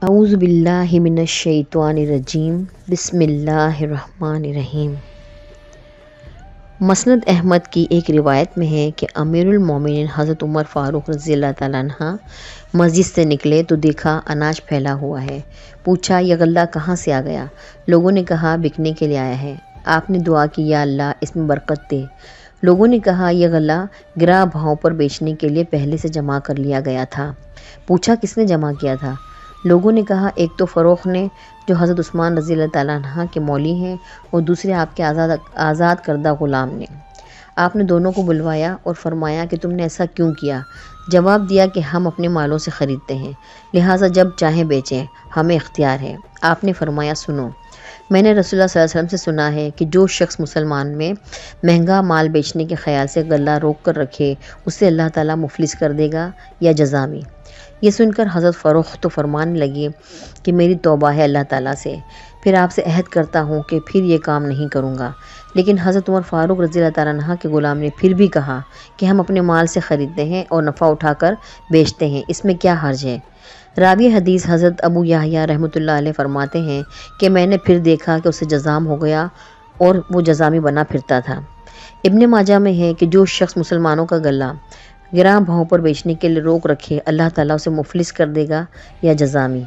اعوذ باللہ من الشیطان الرجیم بسم اللہ الرحمن الرحیم۔ مسند احمد کی ایک روایت میں ہے کہ امیر المومنین حضرت عمر فاروق رضی اللہ تعالیٰ عنہ مسجد سے نکلے تو دیکھا اناج پھیلا ہوا ہے۔ پوچھا یہ غلہ کہاں سے آ گیا؟ لوگوں نے کہا بکنے کے لیے آیا ہے۔ آپ نے دعا کی یا اللہ اس میں برکت دے۔ لوگوں نے کہا یہ غلہ گراں بھاؤں پر بیچنے کے لیے پہلے سے جمع کر لیا گیا تھا۔ پوچھا کس نے جمع کیا تھا؟ لوگوں نے کہا ایک تو فروخت نے جو حضرت عثمان رضی اللہ تعالیٰ عنہ کے مولی ہیں، اور دوسرے آپ کے آزاد کردہ غلام نے۔ آپ نے دونوں کو بلوایا اور فرمایا کہ تم نے ایسا کیوں کیا؟ جواب دیا کہ ہم اپنے مالوں سے خریدتے ہیں، لہٰذا جب چاہیں بیچیں، ہمیں اختیار ہے۔ آپ نے فرمایا سنو، میں نے رسول اللہ صلی اللہ علیہ وسلم سے سنا ہے کہ جو شخص مسلمان میں مہنگا مال بیچنے کے خیال سے غلہ روک کر رکھے اسے اللہ تعالیٰ مفلس کر دے گا یا جزا میں۔ یہ سن کر حضرت فروخت تو فرمانے لگے کہ میری توبہ ہے اللہ تعالیٰ سے، پھر آپ سے عہد کرتا ہوں کہ پھر یہ کام نہیں کروں گا۔ لیکن حضرت عمر فاروق رضی اللہ تعالیٰ عنہ کے غلام نے پھر بھی کہا کہ ہم اپنے مال سے خریدتے ہیں اور نفع اٹھا کر بیچتے ہیں، اس میں کیا حرج ہے؟ راوی حدیث حضرت ابو یحییٰ رحمۃ اللہ علیہ فرماتے ہیں کہ میں نے پھر دیکھا کہ اسے جزام ہو گیا اور وہ جزامی بنا پھرتا تھا۔ ابن ماجہ میں ہے کہ جو شخص مسلمانوں کا غلہ گراں بھاؤں پر بیچنے کے لیے روک رکھے اللہ تعالیٰ اسے مفلس کر دے گا یا جزامی۔